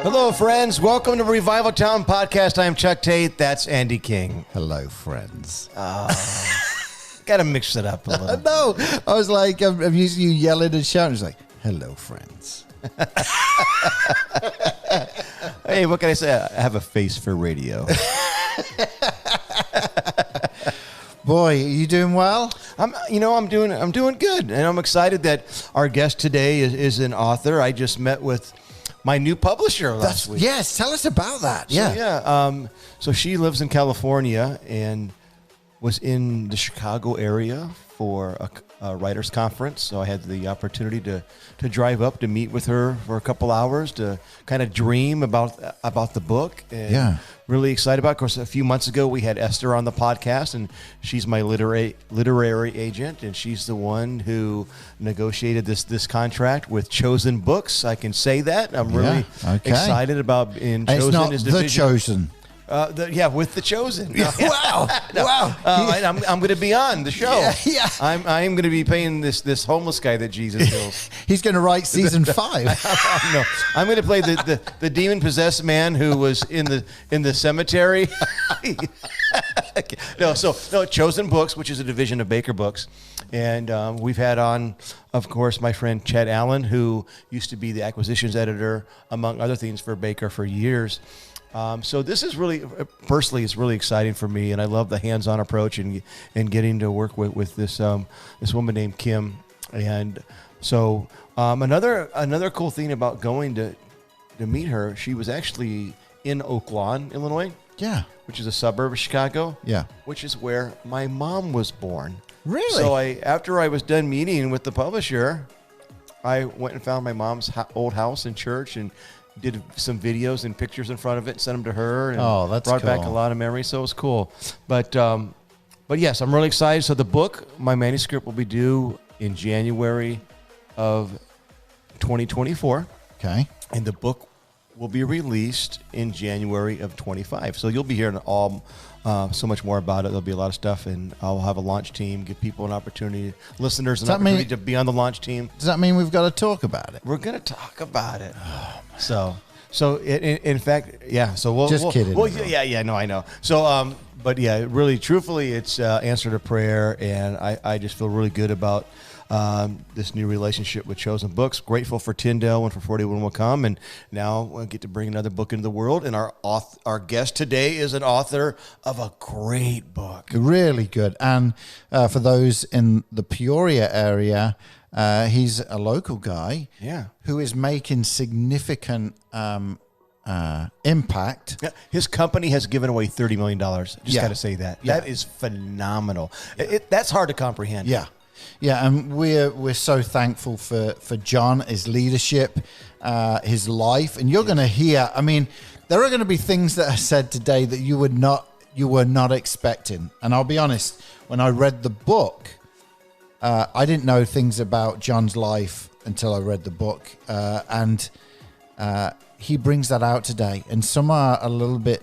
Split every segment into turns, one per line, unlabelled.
Hello, friends. Welcome to Revival Town Podcast. I am Chuck Tate. That's Andy King.
Hello, friends.
Got to mix it up a little.
No, I was like, I'm used to you yelling and shouting. It's like, hello, friends.
Hey, what can I say? I have a face for radio.
Boy, are you doing well?
I'm doing good, and I'm excited that our guest today is an author. I just met with my new publisher last week.
Yes, tell us about that.
So she lives in California and was in the Chicago area for a writers conference. So I had the opportunity to drive up to meet with her for a couple hours to kind of dream about the book. And really excited about it. Of course, a few months ago we had Esther on the podcast, and she's my literary agent, and she's the one who negotiated this contract with Chosen Books. I can say that. I'm really excited about being chosen.
It's not
as
The Chosen.
With The Chosen.
Wow. Wow.
I'm going to be on the show.
Yeah.
I am going to be paying this homeless guy that Jesus heals.
He's going to write season 5.
No, I'm going to play the demon possessed man who was in the cemetery. No, Chosen Books, which is a division of Baker Books, and we've had on, of course, my friend Chet Allen, who used to be the acquisitions editor, among other things, for Baker for years. So this is really, personally, it's really exciting for me, and I love the hands-on approach and getting to work with this woman named Kim. And so another cool thing about going to meet her, she was actually in Oak Lawn, Illinois.
Yeah.
Which is a suburb of Chicago. Yeah. Which is where my mom was born.
Really?
So after I was done meeting with the publisher, I went and found my mom's old house and church and did some videos and pictures in front of it and sent them to her. And
that's
brought
cool.
back a lot of memories, so it was cool. But yes, I'm really excited. So the book, my manuscript, will be due in January of 2024.
Okay.
And the book will be released in January of 25. So you'll be hearing so much more about it. There'll be a lot of stuff, and I'll have a launch team, give people an opportunity, listeners an opportunity to be on the launch team.
Does that mean we've got to talk about it?
We're going to talk about it. So in fact, yeah. So we'll
just kidding.
Well, no, I know. So, but yeah, really, truthfully, it's answer to prayer, and I just feel really good about this new relationship with Chosen Books. Grateful for Tyndale and for 41 Will Come, and now we'll get to bring another book into the world. And our guest today is an author of a great book.
Really good. And for those in the Peoria area, he's a local guy who is making significant impact.
Yeah, his company has given away $30 million. Just got to say that. Yeah. That is phenomenal. That's hard to comprehend.
Yeah. Yeah, and we're so thankful for John, his leadership, his life. And you're going to hear, I mean, there are going to be things that are said today that you were not expecting. And I'll be honest, when I read the book, I didn't know things about John's life until I read the book. And he brings that out today. And some are a little bit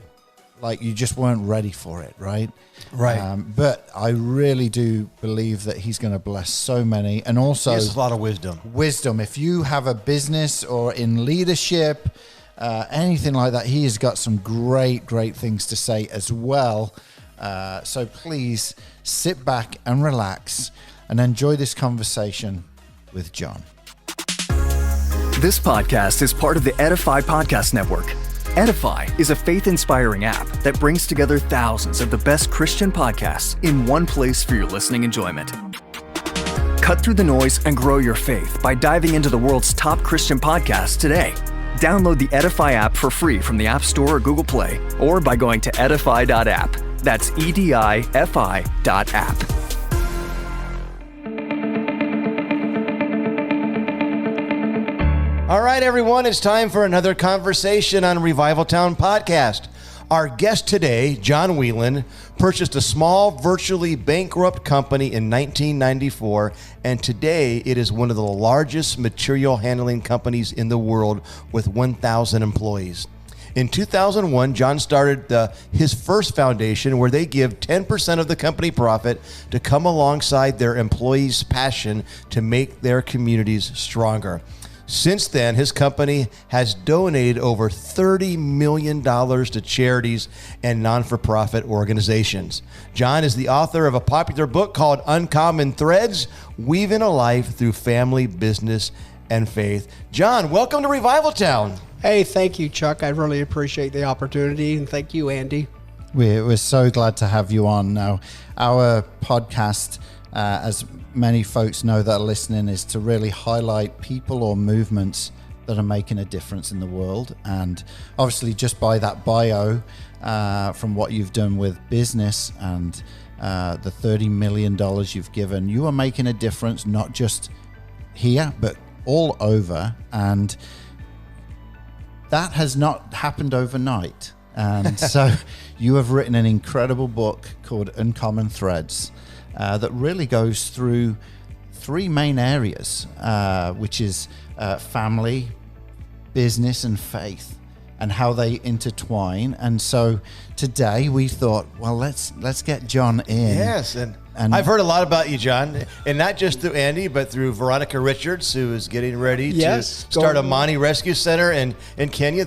like you just weren't ready for it, right?
Right.
But I really do believe that he's going to bless so many. And also,
he has a lot of wisdom.
Wisdom. If you have a business or in leadership, anything like that, he has got some great things to say as well. So please sit back and relax and enjoy this conversation with John.
This podcast is part of the Edify Podcast Network. Edify is a faith-inspiring app that brings together thousands of the best Christian podcasts in one place for your listening enjoyment. Cut through the noise and grow your faith by diving into the world's top Christian podcasts today. Download the Edify app for free from the App Store or Google Play, or by going to edify.app. That's EDIFI.app.
All right, everyone, it's time for another conversation on Revival Town Podcast. Our guest today, John Wieland, purchased a small, virtually bankrupt company in 1994, and today it is one of the largest material handling companies in the world with 1,000 employees. In 2001, John started his first foundation where they give 10% of the company profit to come alongside their employees' passion to make their communities stronger. Since then, his company has donated over $30 million to charities and non-for-profit organizations. John is the author of a popular book called Uncommon Threads, Weaving a Life Through Family, Business, and Faith. John, welcome to Revival Town.
Hey, thank you, Chuck. I really appreciate the opportunity, and thank you, Andy.
We're so glad to have you on. Now, our podcast, as many folks know that are listening, is to really highlight people or movements that are making a difference in the world. And obviously, just by that bio, from what you've done with business and the $30 million you've given, you are making a difference, not just here, but all over. And that has not happened overnight. And so you have written an incredible book called Uncommon Threads that really goes through three main areas, which is family, business, and faith, and how they intertwine. And so today we thought, well, let's get John in.
Yes, and I've heard a lot about you, John, and not just through Andy, but through Veronica Richards, who is getting ready to start a Monty Rescue Center in Kenya.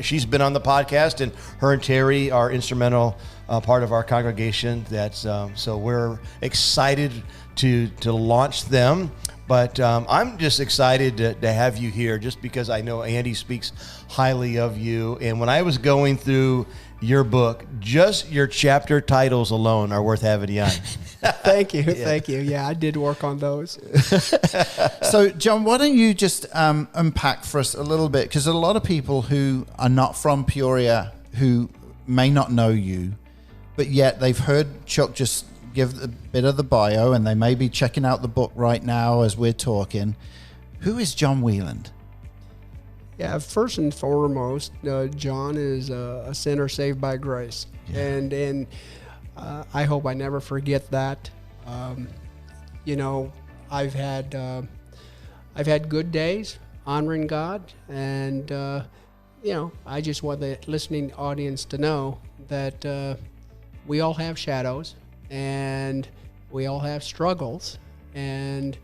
She's been on the podcast, and her and Terry are instrumental part of our congregation. So we're excited to launch them. But I'm just excited to have you here, just because I know Andy speaks highly of you. And when I was going through your book, just your chapter titles alone are worth having you on.
Thank you. Thank you. Yeah, I did work on those.
So, John, why don't you just unpack for us a little bit? Because a lot of people who are not from Peoria, who may not know you, but yet they've heard Chuck just give a bit of the bio, and they may be checking out the book right now as we're talking. Who is John Wieland?
Yeah, first and foremost, John is a sinner saved by grace. Yeah. And I hope I never forget that. I've had good days honoring God, and I just want the listening audience to know that we all have shadows, and we all have struggles, and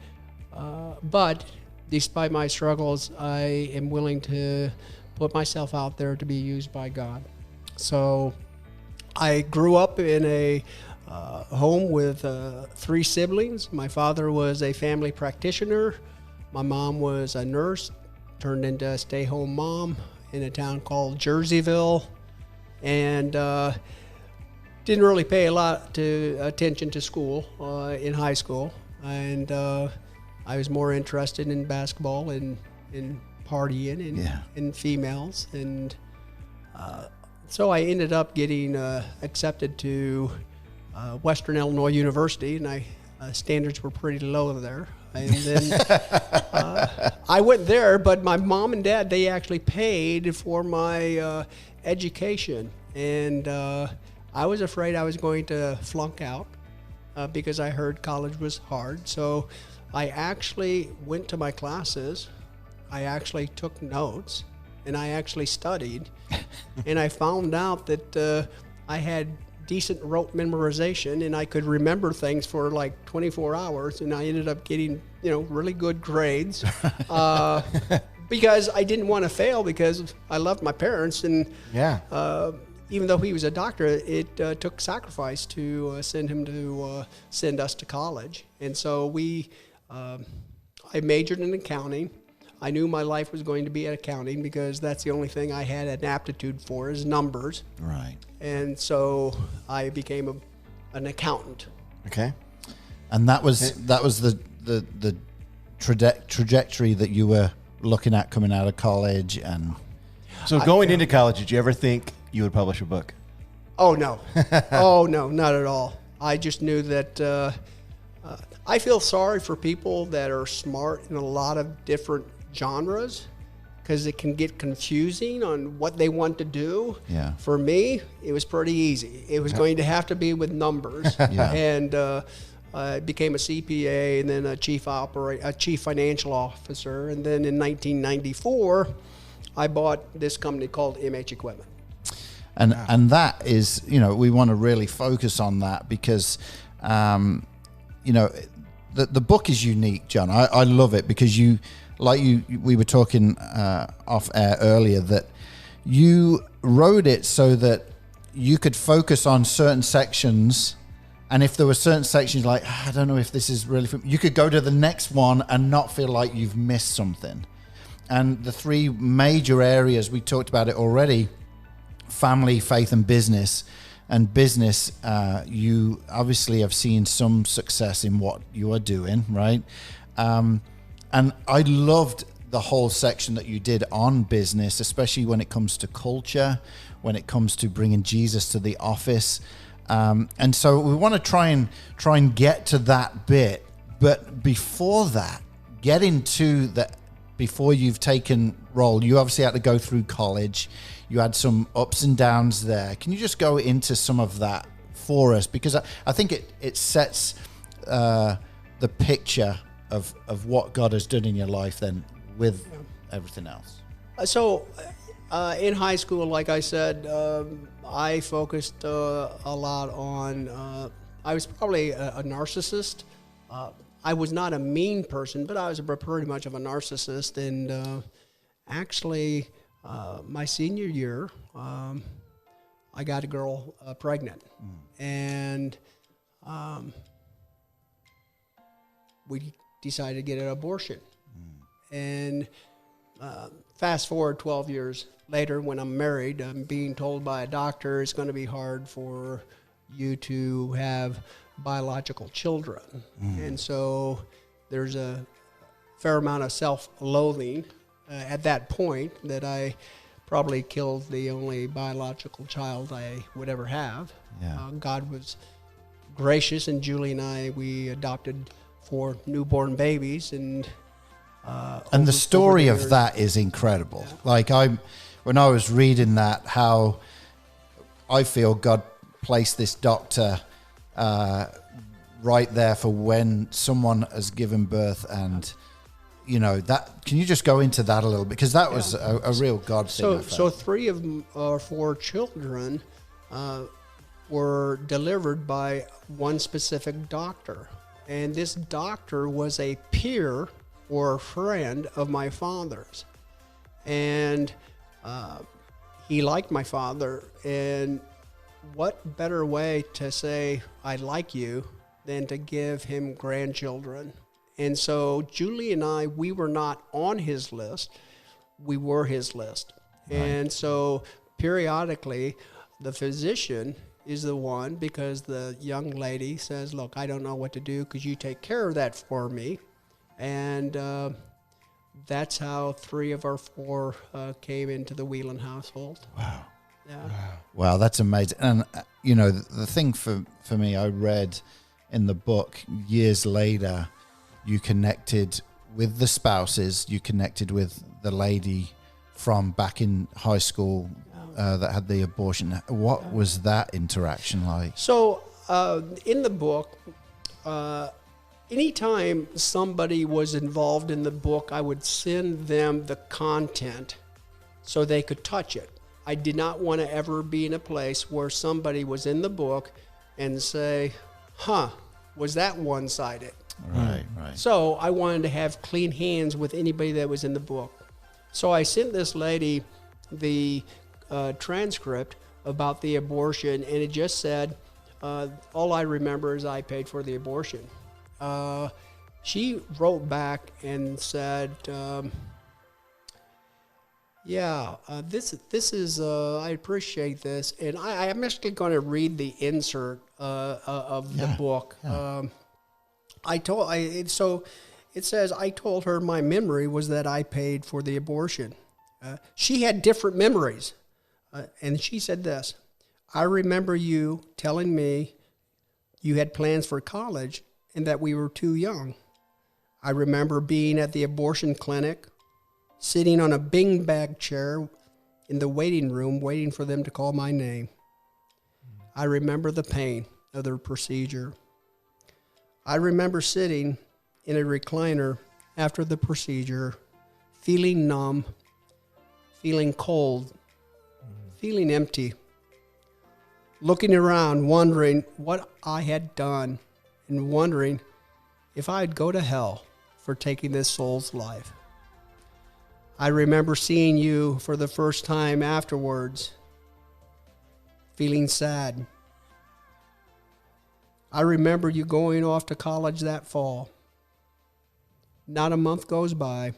but despite my struggles, I am willing to put myself out there to be used by God. So I grew up in a home with 3 siblings. My father was a family practitioner. My mom was a nurse, turned into a stay-home mom in a town called Jerseyville, and didn't really pay a lot attention to school in high school. And I was more interested in basketball and in partying and females. And so I ended up getting accepted to Western Illinois University, and standards were pretty low there. And then I went there, but my mom and dad, they actually paid for my education. And I was afraid I was going to flunk out because I heard college was hard. So I actually went to my classes, I actually took notes, and I actually studied. And I found out that I had decent rote memorization, and I could remember things for like 24 hours, and I ended up getting, really good grades because I didn't want to fail, because I loved my parents, and even though he was a doctor, it took sacrifice to send us to college. And so I majored in accounting. I knew my life was going to be at accounting because that's the only thing I had an aptitude for, is numbers.
Right.
And so I became an accountant.
Okay.
And that was the trajectory that you were looking at coming out of college. And
so going into college, did you ever think you would publish a book?
Oh, no. Oh, no, not at all. I just knew that I feel sorry for people that are smart in a lot of different genres, because it can get confusing on what they want to do.
Yeah.
For me, it was pretty easy. It was going to have to be with numbers. And I became a CPA, and then a chief financial officer. And then in 1994, I bought this company called MH Equipment.
And that is, we want to really focus on that, because, the book is unique, John. I love it because we were talking off air earlier that you wrote it so that you could focus on certain sections, and if there were certain sections like, I don't know if this is really, you could go to the next one and not feel like you've missed something. And the three major areas, we talked about it already: family, faith, and business. And business, you obviously have seen some success in what you are doing, right? And I loved the whole section that you did on business, especially when it comes to culture, when it comes to bringing Jesus to the office. And so we want to try and get to that bit. But before that, get into that. Before you've taken role, you obviously had to go through college. You had some ups and downs there. Can you just go into some of that for us? Because I think it sets the picture of what God has done in your life then with everything else.
So in high school, like I said, I focused a lot on, I was probably a narcissist. I was not a mean person, but I was pretty much of a narcissist. And actually, my senior year, I got a girl pregnant. And we decided to get an abortion. And fast forward 12 years later, when I'm married, I'm being told by a doctor it's going to be hard for you to have biological children. And so there's a fair amount of self-loathing at that point that I probably killed the only biological child I would ever have. God was gracious, and Julie and I, we adopted 4 newborn babies. And
the story of that is incredible. Like when I was reading that, how I feel God placed this doctor right there for when someone has given birth, and that. Can you just go into that a little bit, because that was a real God thing.
So 3 of our 4 children were delivered by one specific doctor, and this doctor was a peer or a friend of my father's, and he liked my father. And what better way to say I like you than to give him grandchildren? And so Julie and I, we were not on his list, we were his list. Right. And so periodically the physician is the one, because the young lady says, look, I don't know what to do, because you take care of that for me. And that's how 3 of our 4 came into the Wieland household.
Wow.
Yeah.
Wow, that's amazing. And, the thing for me, I read in the book years later, you connected with the spouses, you connected with the lady from back in high school that had the abortion. What was that interaction like?
So in the book, anytime somebody was involved in the book, I would send them the content so they could touch it. I did not want to ever be in a place where somebody was in the book and say, was that one-sided?
Right.
So I wanted to have clean hands with anybody that was in the book. So I sent this lady the transcript about the abortion, and it just said, all I remember is I paid for the abortion. She wrote back and said, this is, I appreciate this. And I'm actually going to read the insert of the book. Yeah. So it says, I told her my memory was that I paid for the abortion. She had different memories. And she said this, I remember you telling me you had plans for college and that we were too young. I remember being at the abortion clinic, sitting on a beanbag chair in the waiting room, waiting for them to call my name. I remember the pain of the procedure. I remember sitting in a recliner after the procedure, feeling numb, feeling cold, feeling empty, looking around, wondering what I had done, and wondering if I'd go to hell for taking this soul's life. I remember seeing you for the first time afterwards, feeling sad. I remember you going off to college that fall. Not a month goes by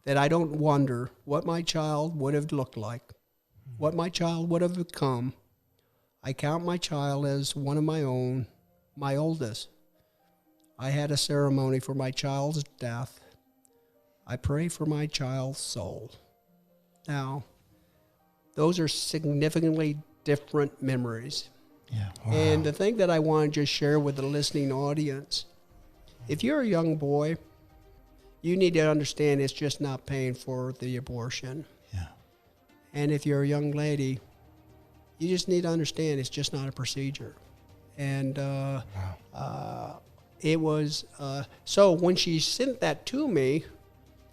that I don't wonder what my child would have looked like, what my child would have become. I count my child as one of my own, my oldest. I had a ceremony for my child's death. I pray for my child's soul. Now, those are significantly different memories.
Yeah.
Wow.
And the thing that I want to just share with the listening audience, if you're a young boy, you need to understand it's just not paying for the abortion.
Yeah.
And if you're a young lady, you just need to understand it's just not a procedure. And it was, so when she sent that to me,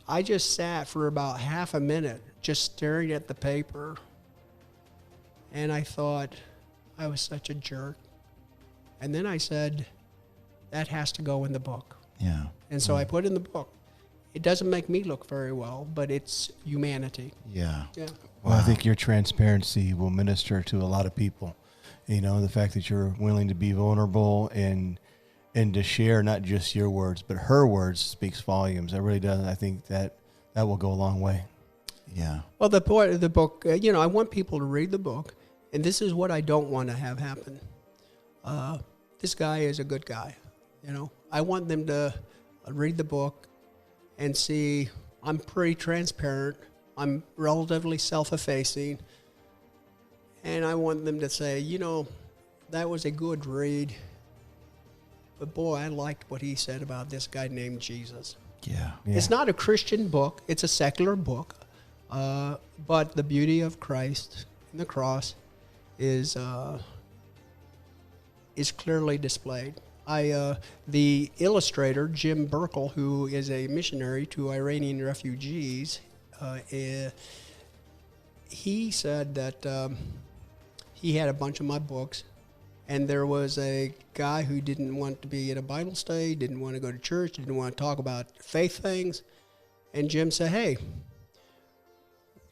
I just sat for about half a minute just staring at the paper. And I thought, I was such a jerk. And then I said, that has to go in the book.
Yeah.
And so I put in the book. It doesn't make me look very well, but it's humanity.
Yeah.
Yeah.
Well, I think your transparency will minister to a lot of people. You know, the fact that you're willing to be vulnerable and to share not just your words, but her words speaks volumes. It really does. I think that will go a long way.
Yeah.
Well, the point of the book, I want people to read the book, and this is what I don't want to have happen. This guy is a good guy. I want them to read the book and see I'm pretty transparent. I'm relatively self-effacing. And I want them to say, that was a good read. But boy, I liked what he said about this guy named Jesus.
Yeah.
It's not a Christian book. It's a secular book. But the beauty of Christ and the cross is clearly displayed. The illustrator, Jim Burkle, who is a missionary to Iranian refugees, he said that he had a bunch of my books, and there was a guy who didn't want to be at a Bible study, didn't want to go to church, didn't want to talk about faith things, and Jim said, hey,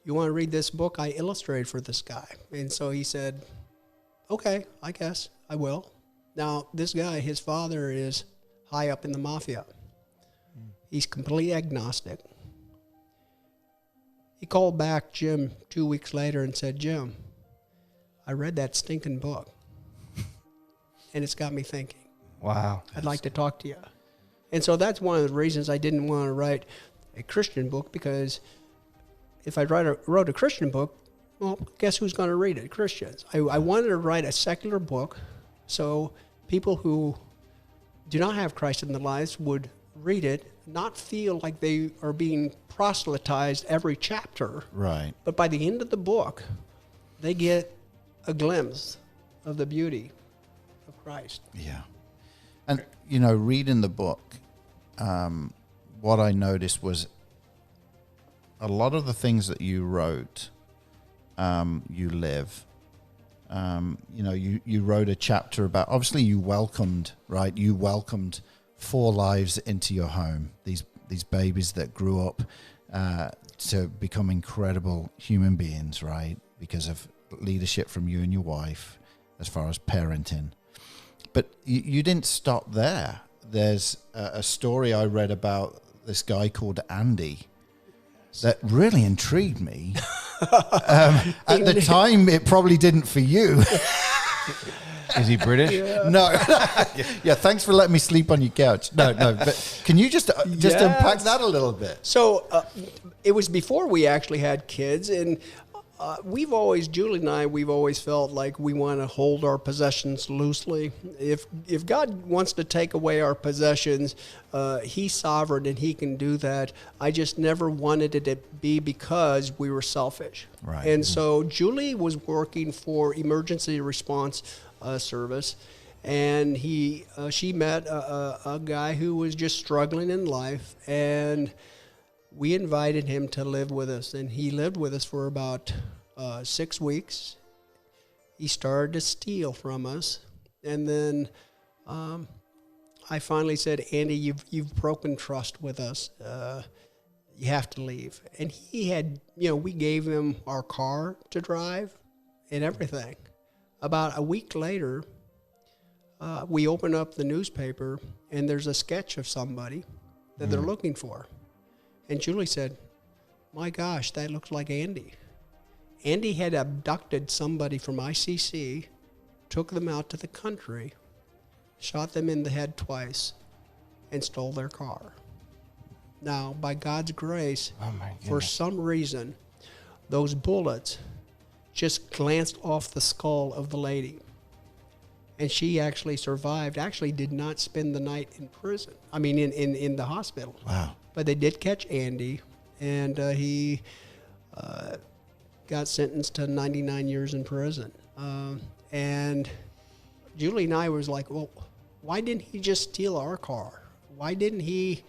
you want to read this book I illustrated for this guy? And so he said, okay, I guess I will. Now, this guy, his father is high up in the mafia. He's completely agnostic. He called back Jim 2 weeks later and said, Jim, I read that stinking book, and it's got me thinking.
Wow.
I'd like to talk to you. And so that's one of the reasons I didn't want to write a Christian book, because if I wrote a Christian book, well, guess who's going to read it? Christians. I wanted to write a secular book so people who do not have Christ in their lives would read it, not feel like they are being proselytized every chapter.
Right.
But by the end of the book, they get a glimpse of the beauty of Christ.
Yeah. And, reading the book, what I noticed was a lot of the things that you wrote, you live. You wrote a chapter about, obviously you welcomed 4 lives into your home, these babies that grew up to become incredible human beings, right? Because of leadership from you and your wife as far as parenting. But you didn't stop there. There's a story I read about this guy called Andy that really intrigued me. At the time, it probably didn't for you.
Is he British?
Yeah.
No. Yeah, thanks for letting me sleep on your couch. No, but can you just
Yes.
unpack that a little bit?
So it was before we actually had kids, and Julie and I, we've always felt like we want to hold our possessions loosely. If God wants to take away our possessions, He's sovereign and He can do that. I just never wanted it to be because we were selfish.
Right.
And so Julie was working for emergency response service, and she met a guy who was just struggling in life, and we invited him to live with us, and he lived with us for about 6 weeks. He started to steal from us, and then I finally said, Andy, you've broken trust with us. You have to leave. And he had, we gave him our car to drive and everything. About a week later, we open up the newspaper, and there's a sketch of somebody that they're looking for. And Julie said, my gosh, that looks like Andy. Andy had abducted somebody from ICC, took them out to the country, shot them in the head twice, and stole their car. Now, by God's grace, for some reason, those bullets just glanced off the skull of the lady. And she actually survived, actually did not spend the night in prison. I mean, in the hospital.
Wow.
But they did catch Andy, and he got sentenced to 99 years in prison. And Julie and I was like, well, why didn't he just steal our car? Why didn't he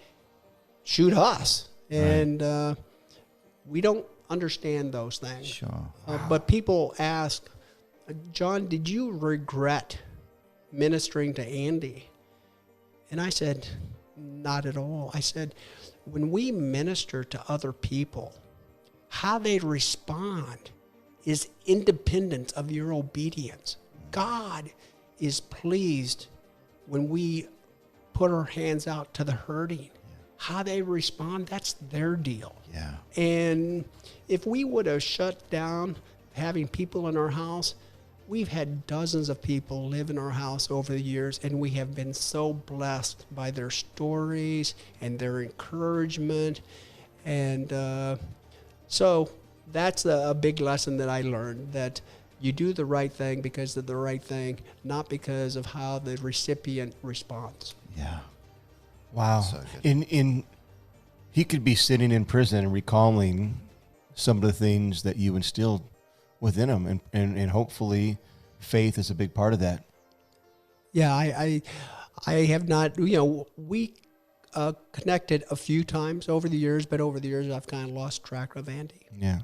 shoot us? And we don't understand those things.
Sure.
But people ask, John, did you regret ministering to Andy? And I said, not at all. I said, when we minister to other people, how they respond is independent of your obedience. God is pleased when we put our hands out to the hurting. How they respond, that's their deal.
Yeah.
And if we would have shut down having people in our house, we've had dozens of people live in our house over the years, and we have been so blessed by their stories and their encouragement. And so that's a big lesson that I learned, that you do the right thing because of the right thing, not because of how the recipient responds.
Yeah.
Wow.
So good.
He could be sitting in prison and recalling some of the things that you instilled within him, and hopefully faith is a big part of that.
Yeah, I have not, we connected a few times over the years, but over the years I've kind of lost track of Andy.
Yeah.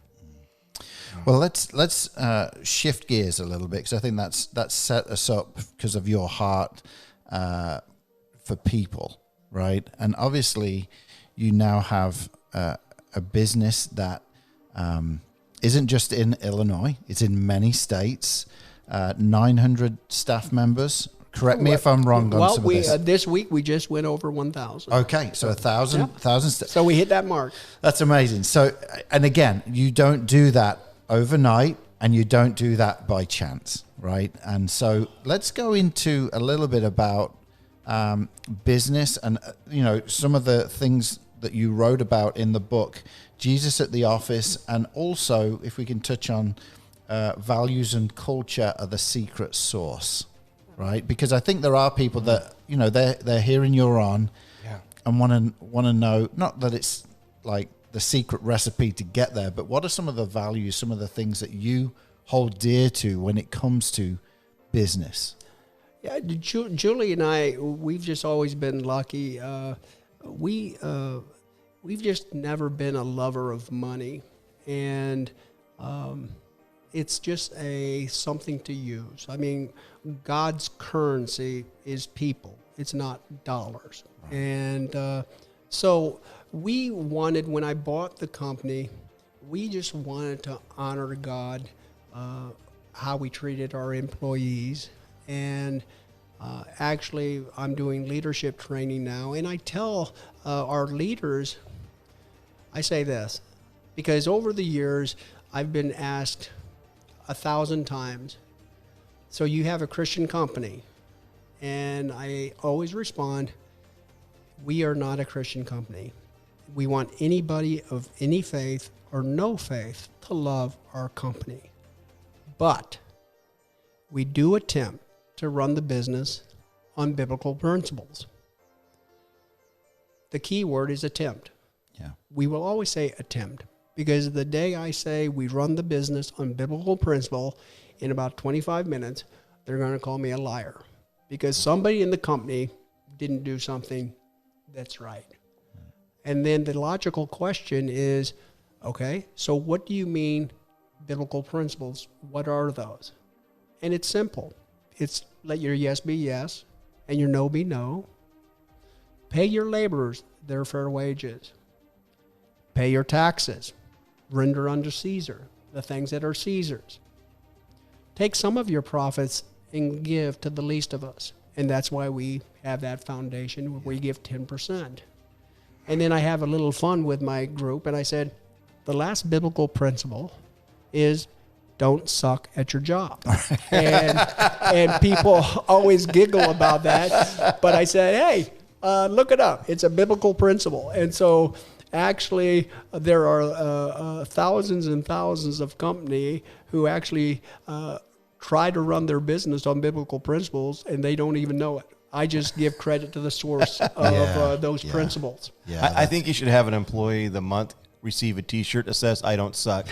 Well, let's shift gears a little bit, because I think that's set us up because of your heart for people, right? And obviously, you now have a business that isn't just in Illinois; it's in many states. 900 staff members. Correct me if I'm wrong on some of this.
This week we just went over 1,000.
Okay, so 1,000 staff.
So we hit that mark.
That's amazing. So, and again, you don't do that overnight, and you don't do that by chance, right? And so let's go into a little bit about business and, some of the things that you wrote about in the book, Jesus at the Office, and also if we can touch on values and culture are the secret sauce, right? Because I think there are people that, they're hearing you're on and want to know, not that it's like the secret recipe to get there, but what are some of the values, some of the things that you hold dear to when it comes to business?
Yeah, Julie and I, we've just always been lucky. We've just never been a lover of money, and it's just something to use. I mean, God's currency is people. It's not dollars. Right. And so we wanted, when I bought the company, we just wanted to honor God, how we treated our employees. And actually, I'm doing leadership training now, and I tell our leaders, I say this, because over the years, I've been asked 1,000 times, so you have a Christian company? And I always respond, we are not a Christian company. We want anybody of any faith or no faith to love our company. But we do attempt to run the business on biblical principles. The key word is attempt.
Yeah.
We will always say attempt, because the day I say we run the business on biblical principle, in about 25 minutes, they're going to call me a liar, because somebody in the company didn't do something that's right. And then the logical question is, okay, so what do you mean biblical principles? What are those? And it's simple. It's let your yes be yes and your no be no, Pay your laborers their fair wages. Pay your taxes. Render unto Caesar the things that are Caesar's. Take some of your profits and give to the least of us. And that's why we have that foundation where we give 10%. And then I have a little fun with my group, and I said, the last biblical principle is don't suck at your job. And people always giggle about that. But I said, hey, look it up. It's a biblical principle. And so actually there are thousands and thousands of companies who actually try to run their business on biblical principles, and they don't even know it. I just give credit to the source of those principles.
Yeah, I think you should have an employee of the month receive a T-shirt that says "I don't suck."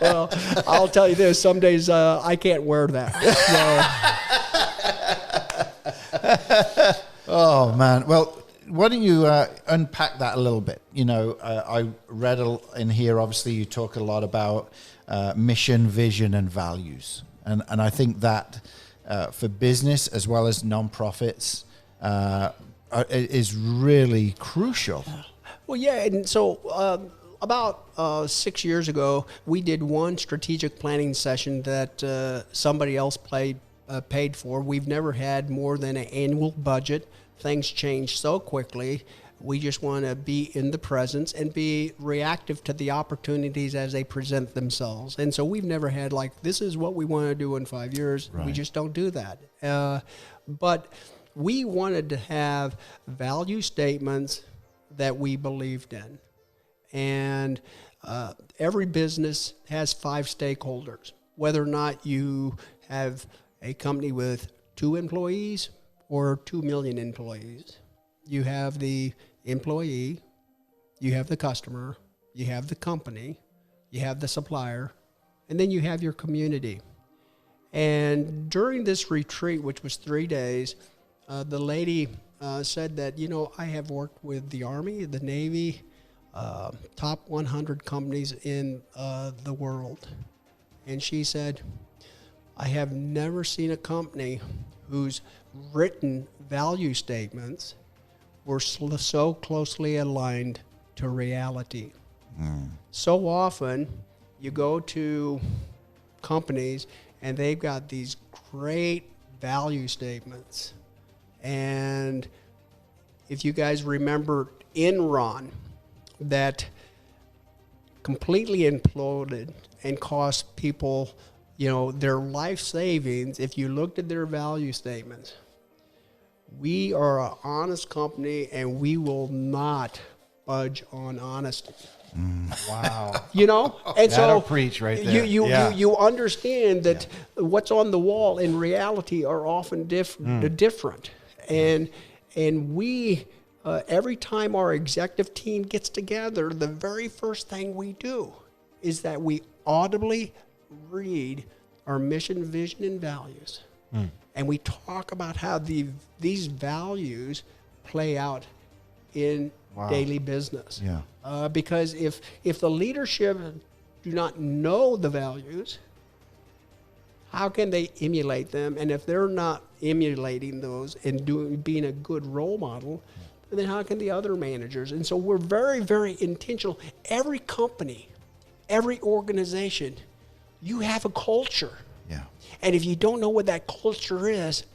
Well, I'll tell you this: some days I can't wear that. So.
Oh man, well, why don't you unpack that a little bit? You know, I read in here. Obviously, you talk a lot about mission, vision, and values, and I think that. For business as well as nonprofits is really crucial.
Well, yeah, and so about 6 years ago, we did one strategic planning session that somebody else paid for. We've never had more than an annual budget. Things change so quickly. We just want to be in the presence and be reactive to the opportunities as they present themselves. And so we've never had this is what we want to do in 5 years. Right. We just don't do that. But we wanted to have value statements that we believed in. And every business has 5 stakeholders, whether or not you have a company with 2 employees or 2 million employees. You have the employee, you have the customer, you have the company, you have the supplier, and then you have your community. And during this retreat, which was 3 days, the lady said that, I have worked with the Army, the Navy, top 100 companies in the world. And she said, I have never seen a company whose written value statements were so closely aligned to reality. So often you go to companies and they've got these great value statements. And if you guys remember Enron, that completely imploded and cost people, their life savings, if you looked at their value statements. We are an honest company, and we will not budge on honesty.
Wow.
And
That'll preach right there.
You understand that what's on the wall in reality are often different. And we, every time our executive team gets together, the very first thing we do is that we audibly read our mission, vision, and values. And we talk about how these values play out in daily business. Yeah. Because if the leadership do not know the values, how can they emulate them? And if they're not emulating those and being a good role model, then how can the other managers? And so we're very, very intentional. Every company, every organization, you have a culture.
Yeah.
And if you don't know what that culture is,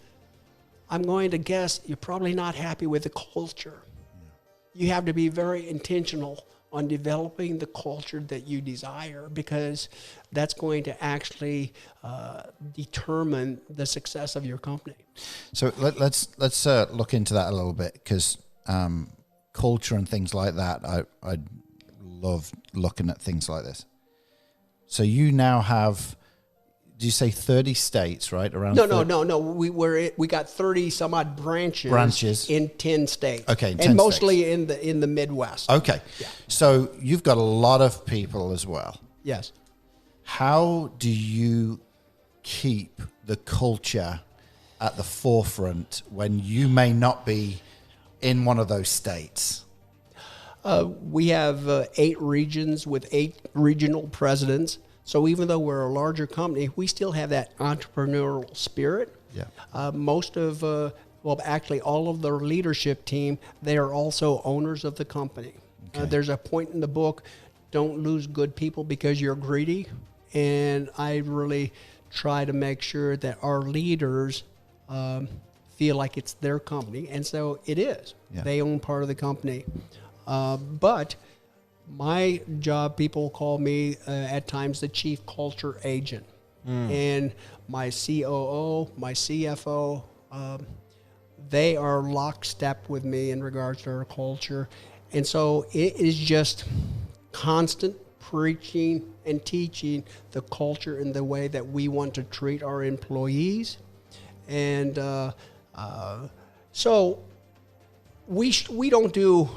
I'm going to guess you're probably not happy with the culture. Yeah. You have to be very intentional on developing the culture that you desire, because that's going to actually determine the success of your company.
So let's look into that a little bit, because culture and things like that, I love looking at things like this. So you now have, did you say 30 states, right? Around
No. We got 30 some odd branches in 10 states.
Okay, 10
and mostly
states.
in the Midwest.
Okay, yeah. So you've got a lot of people as well.
Yes.
How do you keep the culture at the forefront when you may not be in one of those states?
We have 8 regions with 8 regional presidents. So even though we're a larger company, we still have that entrepreneurial spirit.
Yeah.
Most of well, actually, all of the leadership team, they are also owners of the company.
Okay.
There's a point in the book, don't lose good people because you're greedy. And I really try to make sure that our leaders feel like it's their company. And so it is.
Yeah.
They own part of the company. But my job, people call me at times the chief culture agent. And my COO, my CFO, they are lockstep with me in regards to our culture. And so it is just constant preaching and teaching the culture and the way that we want to treat our employees. And so we don't do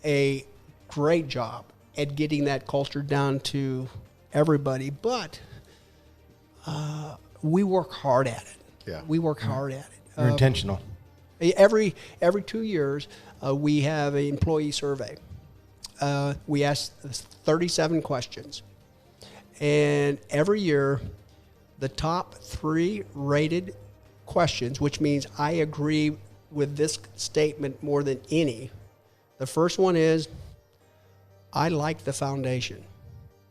a great job at getting that culture down to everybody, but we work hard at it.
Yeah.
We work hard at it.
You're intentional.
Every 2 years, we have an employee survey. We ask 37 questions. And every year, the top 3 rated questions, which means I agree with this statement more than any. The first one is, I like the foundation.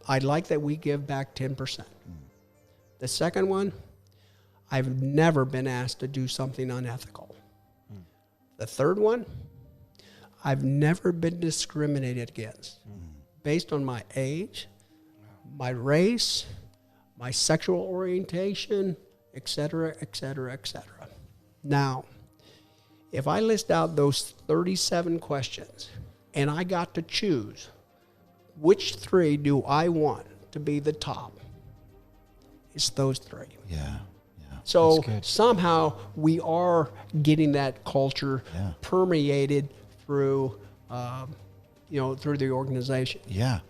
I like that we give back 10%. The second one, I've never been asked to do something unethical. The third one, I've never been discriminated against based on my age, my race, my sexual orientation, et cetera, et cetera, et cetera. Now, if I list out those 37 questions and I got to choose which 3 do I want to be the top, it's those 3.
Yeah.
So somehow we are getting that culture permeated through, through the organization.
Yeah.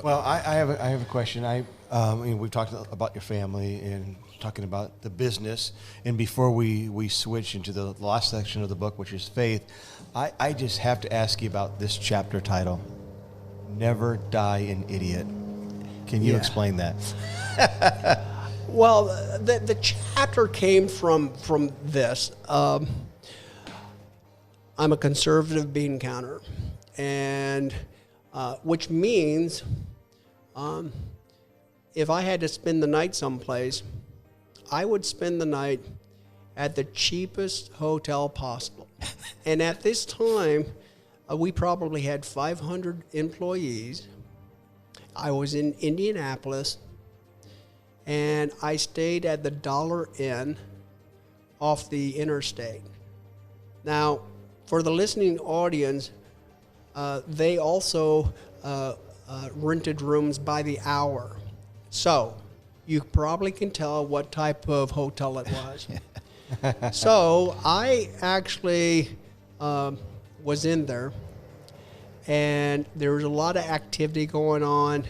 Well, I have a question. We've talked about your family and talking about the business, and before we switch into the last section of the book, which is faith, I just have to ask you about this chapter title, "Never Die an Idiot." Can you explain that?
Well, the chapter came from this. I'm a conservative bean counter, and which means if I had to spend the night someplace, I would spend the night at the cheapest hotel possible. And at this time, we probably had 500 employees. I was in Indianapolis, and I stayed at the Dollar Inn off the interstate. Now, for the listening audience, they also rented rooms by the hour. So you probably can tell what type of hotel it was. So I actually was in there, and there was a lot of activity going on,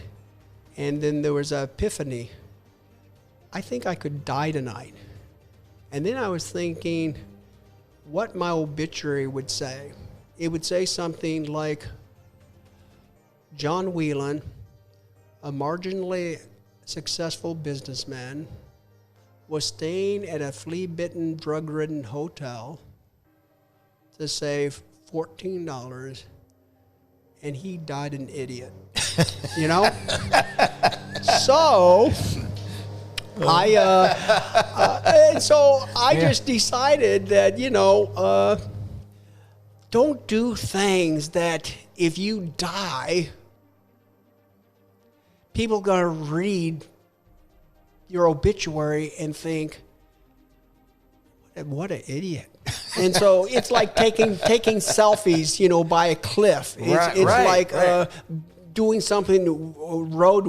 and then there was an epiphany. I think I could die tonight. And then I was thinking what my obituary would say. It would say something like, John Wieland, a marginally successful businessman, was staying at a flea-bitten, drug-ridden hotel to save $14, and he died an idiot. You know? So I just decided that, don't do things that if you die, people are going to read your obituary and think, what an idiot. And so it's like taking selfies, by a cliff. It's like doing something road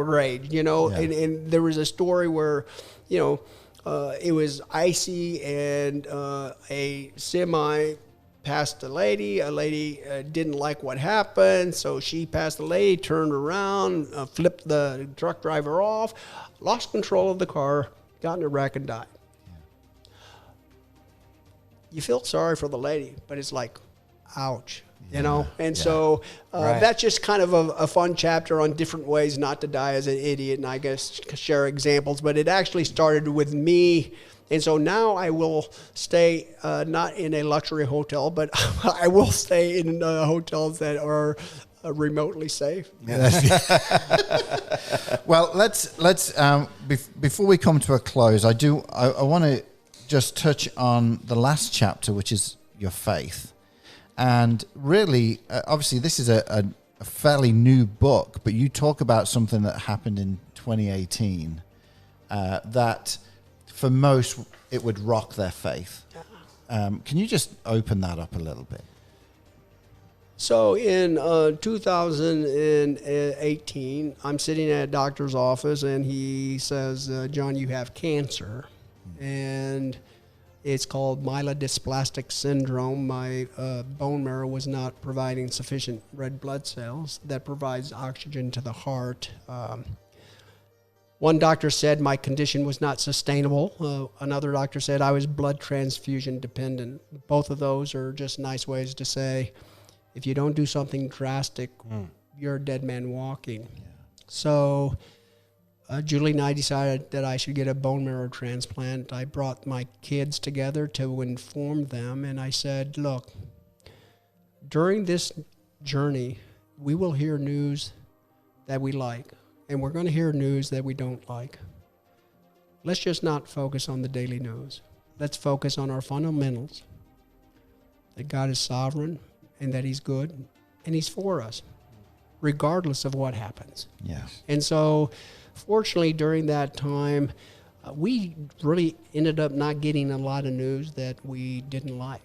rage, and there was a story where, it was icy and a semi passed a lady. A lady didn't like what happened, so she passed the lady, turned around, flipped the truck driver off, lost control of the car, got in a wreck and died. You feel sorry for the lady, but it's like, ouch. You know, and so that's just kind of a fun chapter on different ways not to die as an idiot, and I guess share examples. But it actually started with me, and so now I will stay not in a luxury hotel, but I will stay in hotels that are remotely safe.
Well, let's before we come to a close, I want to just touch on the last chapter, which is your faith. And really, obviously, this is a fairly new book, but you talk about something that happened in 2018 that for most, it would rock their faith. Can you just open that up a little bit?
So in 2018, I'm sitting at a doctor's office, and he says, John, you have cancer. And it's called myelodysplastic syndrome. My bone marrow was not providing sufficient red blood cells that provides oxygen to the heart. One doctor said my condition was not sustainable. Another doctor said I was blood transfusion dependent. Both of those are just nice ways to say, if you don't do something drastic, you're a dead man walking. Yeah. So Julie and I decided that I should get a bone marrow transplant. I brought my kids together to inform them, and I said, look, during this journey, we will hear news that we like, and we're going to hear news that we don't like. Let's just not focus on the daily news. Let's focus on our fundamentals, that God is sovereign and that he's good and he's for us, regardless of what happens.
Yes.
And so, fortunately, during that time, we really ended up not getting a lot of news that we didn't like.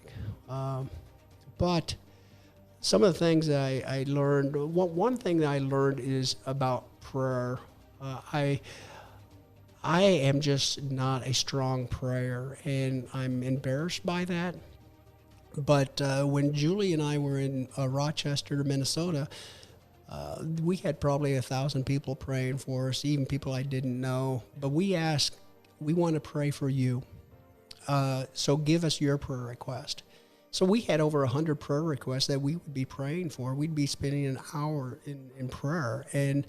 But some of the things that I learned, one thing that I learned is about prayer. I am just not a strong prayer, and I'm embarrassed by that. But when Julie and I were in Rochester, Minnesota, we had probably 1,000 people praying for us, even people I didn't know. But we asked, we want to pray for you. So give us your prayer request. So we had over 100 prayer requests that we would be praying for. We'd be spending an hour in prayer. And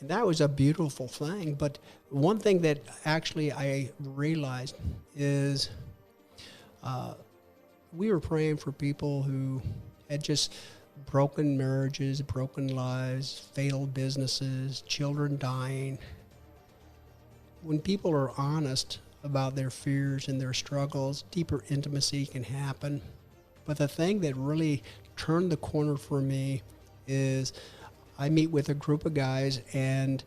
that was a beautiful thing. But one thing that actually I realized is we were praying for people who had just broken marriages, broken lives, failed businesses, children dying. When people are honest about their fears and their struggles, deeper intimacy can happen. But the thing that really turned the corner for me is I meet with a group of guys, and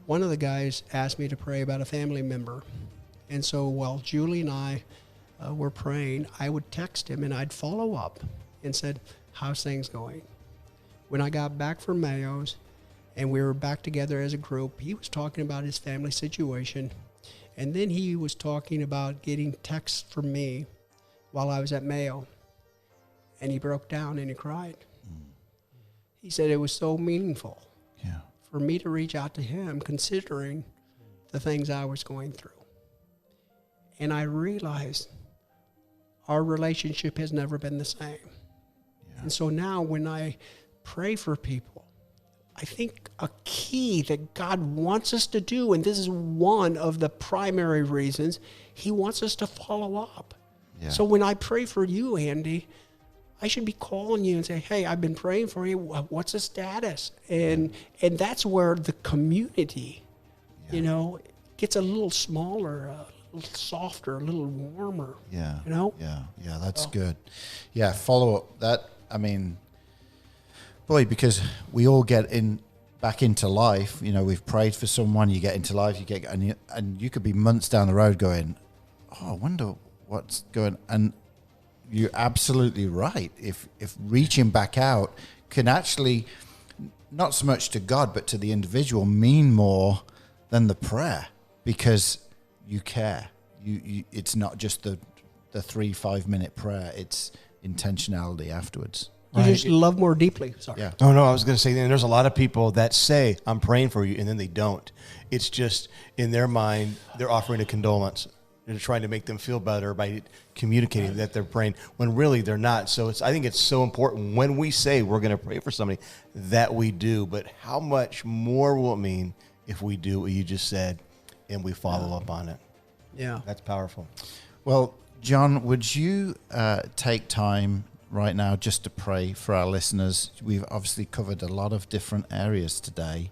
one of the guys asked me to pray about a family member. And so while Julie and I were praying, I would text him and I'd follow up and said, how's things going? When I got back from Mayo's and we were back together as a group, he was talking about his family situation. And then he was talking about getting texts from me while I was at Mayo. And he broke down and he cried. He said it was so meaningful for me to reach out to him, considering the things I was going through. And I realized our relationship has never been the same. And so now when I pray for people, I think a key that God wants us to do, and this is one of the primary reasons, he wants us to follow up. Yeah. So when I pray for you, Andy, I should be calling you and say, hey, I've been praying for you. What's the status? And that's where the community, gets a little smaller, a little softer, a little warmer.
Yeah. Yeah, that's good. Yeah, follow up. That, I mean, boy, because we all get back into life. We've prayed for someone, you get into life, and you could be months down the road going, oh, I wonder what's going, and you're absolutely right. If reaching back out can actually, not so much to God, but to the individual, mean more than the prayer, because you care. You it's not just the 3-5 minute prayer, it's intentionality afterwards.
You just love more deeply. Sorry.
Yeah. Oh, no, I was going to say, there's a lot of people that say, I'm praying for you, and then they don't. It's just, in their mind, they're offering a condolence. They're trying to make them feel better by communicating that they're praying when really they're not. So I think it's so important when we say we're going to pray for somebody that we do. But how much more will it mean if we do what you just said and we follow up on it?
Yeah.
That's powerful.
Well, John, would you take time right now just to pray for our listeners? We've obviously covered a lot of different areas today.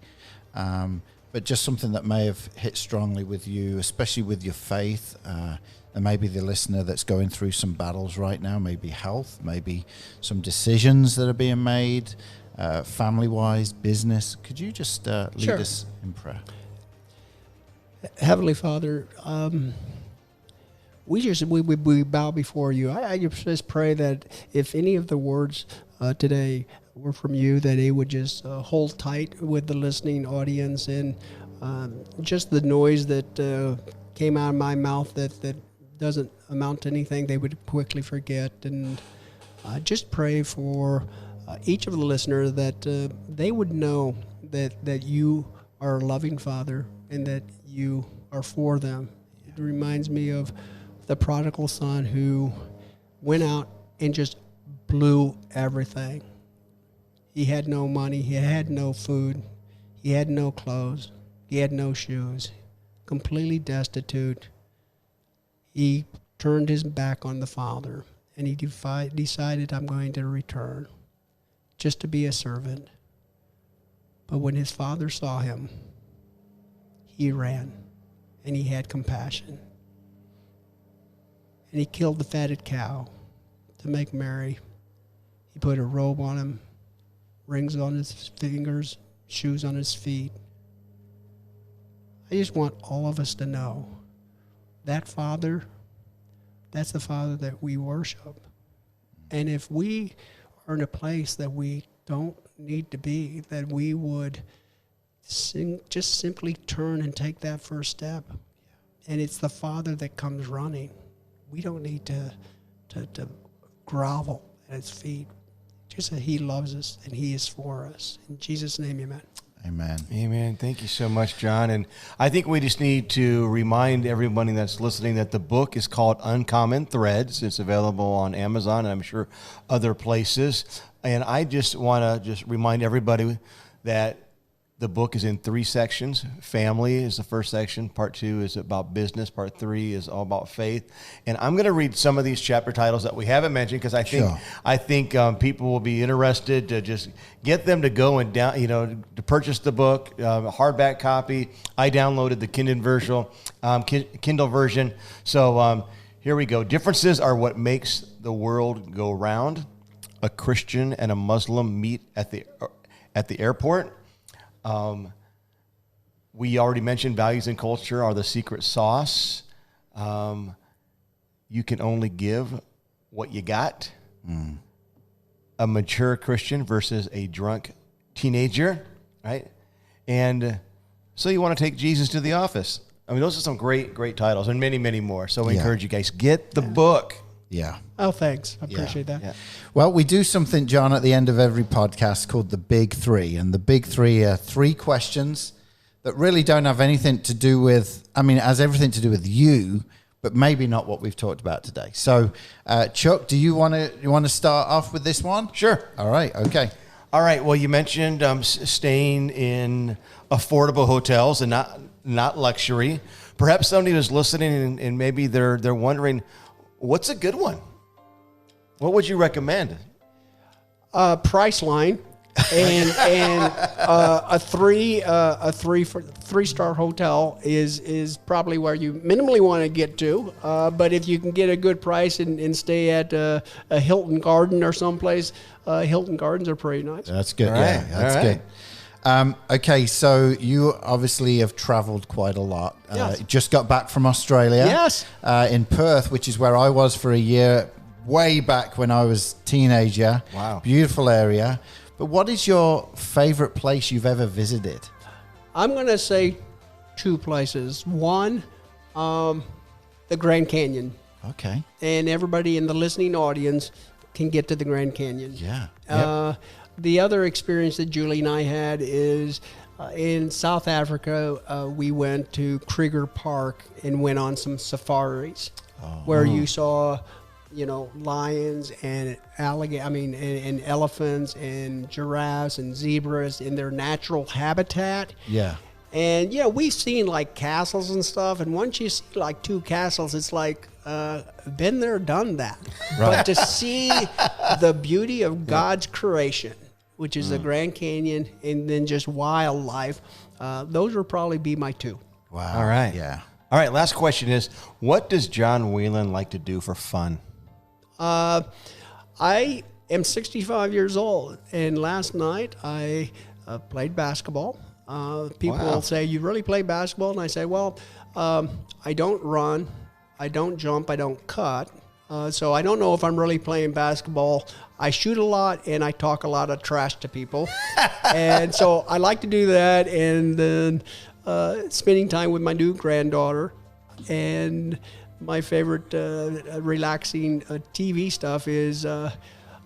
But just something that may have hit strongly with you, especially with your faith, and maybe the listener that's going through some battles right now, maybe health, maybe some decisions that are being made, family-wise, business. Could you just lead us in prayer?
Heavenly Father, we bow before you. I just pray that if any of the words today were from you, that it would just hold tight with the listening audience, and just the noise that came out of my mouth that doesn't amount to anything, they would quickly forget. And just pray for each of the listeners that they would know that you are a loving Father and that you are for them. It reminds me of the prodigal son who went out and just blew everything. He had no money, he had no food, he had no clothes, he had no shoes, completely destitute. He turned his back on the Father, and he decided, I'm going to return just to be a servant. But when his father saw him, he ran, and he had compassion. And he killed the fatted cow to make merry. He put a robe on him, rings on his fingers, shoes on his feet. I just want all of us to know that Father, that's the Father that we worship. And if we are in a place that we don't need to be, that we would just simply turn and take that first step. And it's the Father that comes running. We don't need to grovel at his feet. Just that he loves us and he is for us. In Jesus' name, amen.
Amen.
Amen. Thank you so much, John. And I think we just need to remind everybody that's listening that the book is called Uncommon Threads. It's available on Amazon and I'm sure other places. And I just want to remind everybody that the book is in 3 sections. Family is the first section. Part 2 is about business. Part 3 is all about faith. And I'm going to read some of these chapter titles that we haven't mentioned because I think people will be interested to just get them to go and to purchase the book, hardback copy. I downloaded the Kindle version. So here we go. Differences are what makes the world go round. A Christian and a Muslim meet at the airport. We already mentioned values and culture are the secret sauce. You can only give what you got. A mature Christian versus a drunk teenager, right? And so you want to take Jesus to the office. I mean, those are some great titles and many, many more. So I encourage you guys, get the book.
Yeah.
Oh, thanks. I appreciate that.
Yeah.
Well, we do something, John, at the end of every podcast called the Big Three. And the Big Three are 3 questions that really don't have anything to do with, it has everything to do with you, but maybe not what we've talked about today. So, Chuck, do you want to start off with this one?
Sure.
All right. Okay.
All right. Well, you mentioned staying in affordable hotels and not luxury. Perhaps somebody was listening and maybe they're wondering, what's a good one? What would you recommend?
Priceline and a 3-star hotel is probably where you minimally want to get to. But if you can get a good price and stay at a Hilton Garden or someplace, Hilton Gardens are pretty nice.
That's good.
All right.
Yeah, that's good. Okay, so you obviously have traveled quite a lot.
Yes.
Just got back from Australia.
Yes.
In Perth, which is where I was for a year, way back when I was a teenager.
Wow.
Beautiful area. But what is your favorite place you've ever visited?
I'm going to say 2 places. One, the Grand Canyon.
Okay.
And everybody in the listening audience can get to the Grand Canyon.
Yeah.
The other experience that Julie and I had is in South Africa, we went to Kruger Park and went on some safaris where you saw, lions and and elephants and giraffes and zebras in their natural habitat.
Yeah.
And we've seen like castles and stuff, and once you see like 2 castles, it's like been there, done that. But to see the beauty of God's creation, which is the Grand Canyon, and then just wildlife, those would probably be my 2.
Wow.
All right.
Yeah.
All right. Last question is, what does John Wieland like to do for fun?
I am 65 years old, and last night I played basketball. People will say, "You really play basketball?" And I say, "Well, I don't run, I don't jump, I don't cut. So I don't know if I'm really playing basketball. I shoot a lot, and I talk a lot of trash to people. And so I like to do that, and then spending time with my new granddaughter. And my favorite relaxing TV stuff is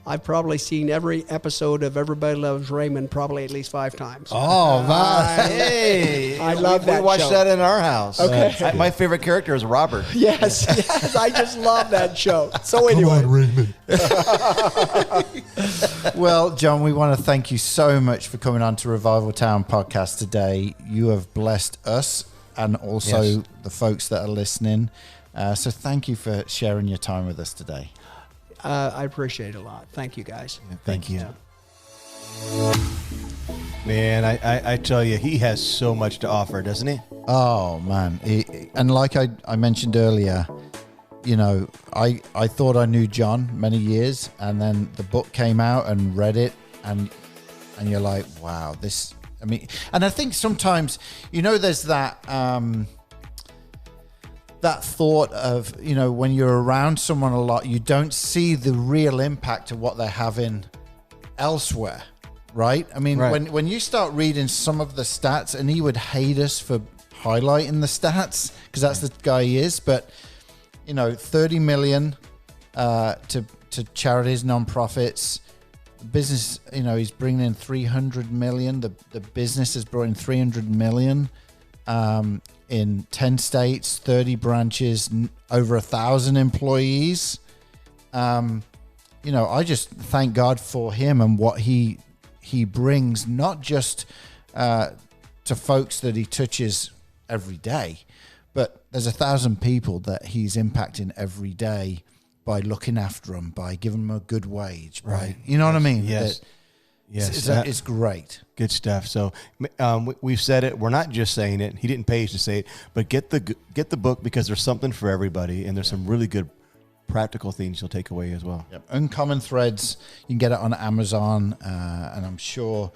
I've probably seen every episode of Everybody Loves Raymond probably at least 5 times.
Oh, man.
Hey,
I love that
We watched
show.
that in our house.
Okay.
My favorite character is Robert.
Yes, I just love that show. So anyway.
Raymond. Well, John, we want to thank you so much for coming on to Revival Town podcast today. You have blessed us and also the folks that are listening. So thank you for sharing your time with us today.
I appreciate it a lot. Thank you, guys.
Thank you. Man, I tell you, he has so much to offer, doesn't he?
Oh, man. And like I mentioned earlier, I thought I knew John many years, and then the book came out and read it, and you're like, wow, and I think sometimes, there's that thought of, when you're around someone a lot, you don't see the real impact of what they're having elsewhere, right? I mean,
Right.
when you start reading some of the stats, and he would hate us for highlighting the stats because that's the guy he is, but 30 million to charities, non-profits, business, he's bringing in 300 million. The business has brought in 300 million in 10 states, 30 branches, over 1,000 employees. I just thank God for him and what he brings, not just to folks that he touches every day, but there's 1,000 people that he's impacting every day by looking after them, by giving them a good wage, right? You know what I mean?
Yes. Yes.
It's great.
Good stuff. So we've said it. We're not just saying it. He didn't pay us to say it, but get the book, because there's something for everybody, and there's some really good practical things you'll take away as well.
Yep. Uncommon Threads, you can get it on Amazon, and I'm sure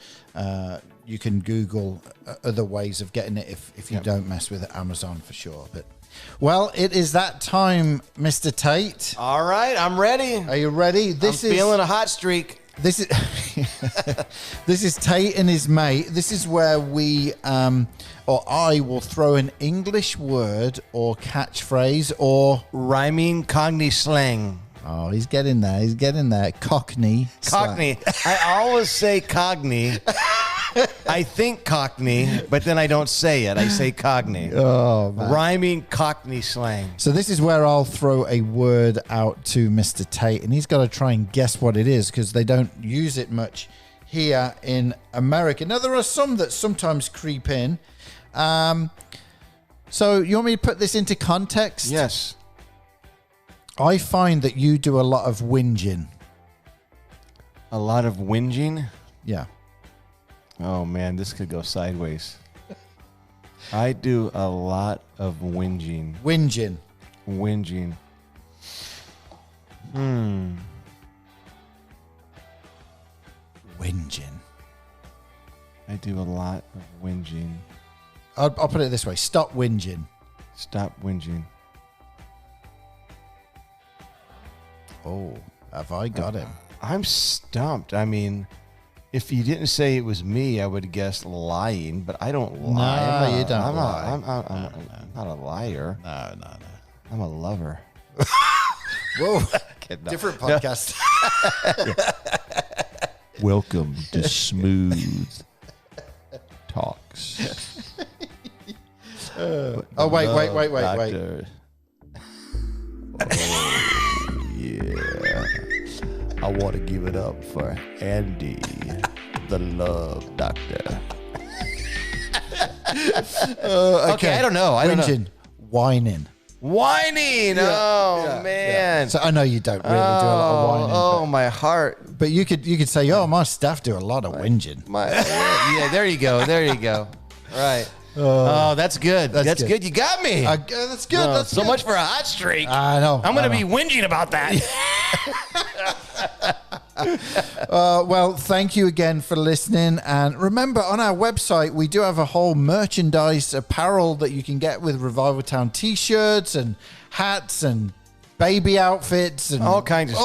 you can Google other ways of getting it if you don't mess with Amazon for sure. But well, it is that time, Mr. Tate.
All right, I'm ready.
Are you ready?
I'm feeling a hot streak.
This is this is Tate and his mate. This is where we or I will throw an English word or catchphrase or
Rhyming Cockney slang.
oh, he's getting there. He's getting there. Cockney.
Cockney. I always say Cockney. I think Cockney, but then I don't say it. I say Cockney.
Oh, man.
Rhyming Cockney slang.
So this is where I'll throw a word out to Mr. Tate, and he's got to try and guess what it is because they don't use it much here in America. Now, there are some that sometimes creep in. So you want me to put this into context?
Yes.
I find that you do a lot of whinging.
A lot of whinging.
Yeah.
Oh, man, this could go sideways. I do a lot of whinging.
Whinging.
Whinging.
Whinging.
I do a lot of whinging.
I'll put it this way. Stop whinging.
Stop whinging.
Oh, have I got him?
I'm stumped. I mean, if you didn't say it was me, I would guess lying, but I don't lie.
No, you don't
I'm
lie.
I'm not a liar.
No.
I'm a lover.
Whoa. Different podcast.
Welcome to Smooth Talks.
Wait.
Doctor. Oh, yeah. I want to give it up for Andy, the love doctor. Okay, I don't know.
Whinging, whining.
Whining. Man.
So I know you don't really do a lot of whining.
Oh, my heart.
But you could say, my staff do a lot of whinging.
There you go. Right. Oh, that's good. That's good. You got me.
That's good. That's
so
good.
much for a hot streak.
I know.
I'm going to be whinging about that.
Well, thank you again for listening. And remember, on our website, we do have a whole merchandise apparel that you can get with Revival Town t-shirts and hats and baby outfits and
all kinds of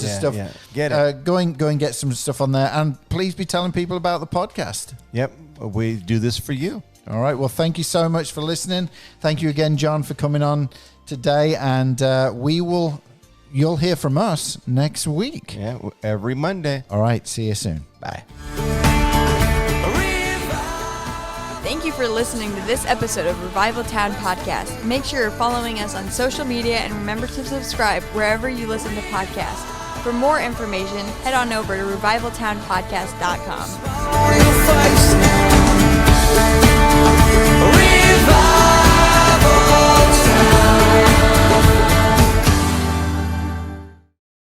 stuff.
Yeah.
Get it.
Go and get some stuff on there. And please be telling people about the podcast.
Yep. We do this for you.
All right. Well, thank you so much for listening. Thank you again, John, for coming on today. And you'll hear from us next week.
Yeah, every Monday.
All right. See you soon.
Bye.
Thank you for listening to this episode of Revival Town Podcast. Make sure you're following us on social media and remember to subscribe wherever you listen to podcasts. For more information, head on over to revivaltownpodcast.com.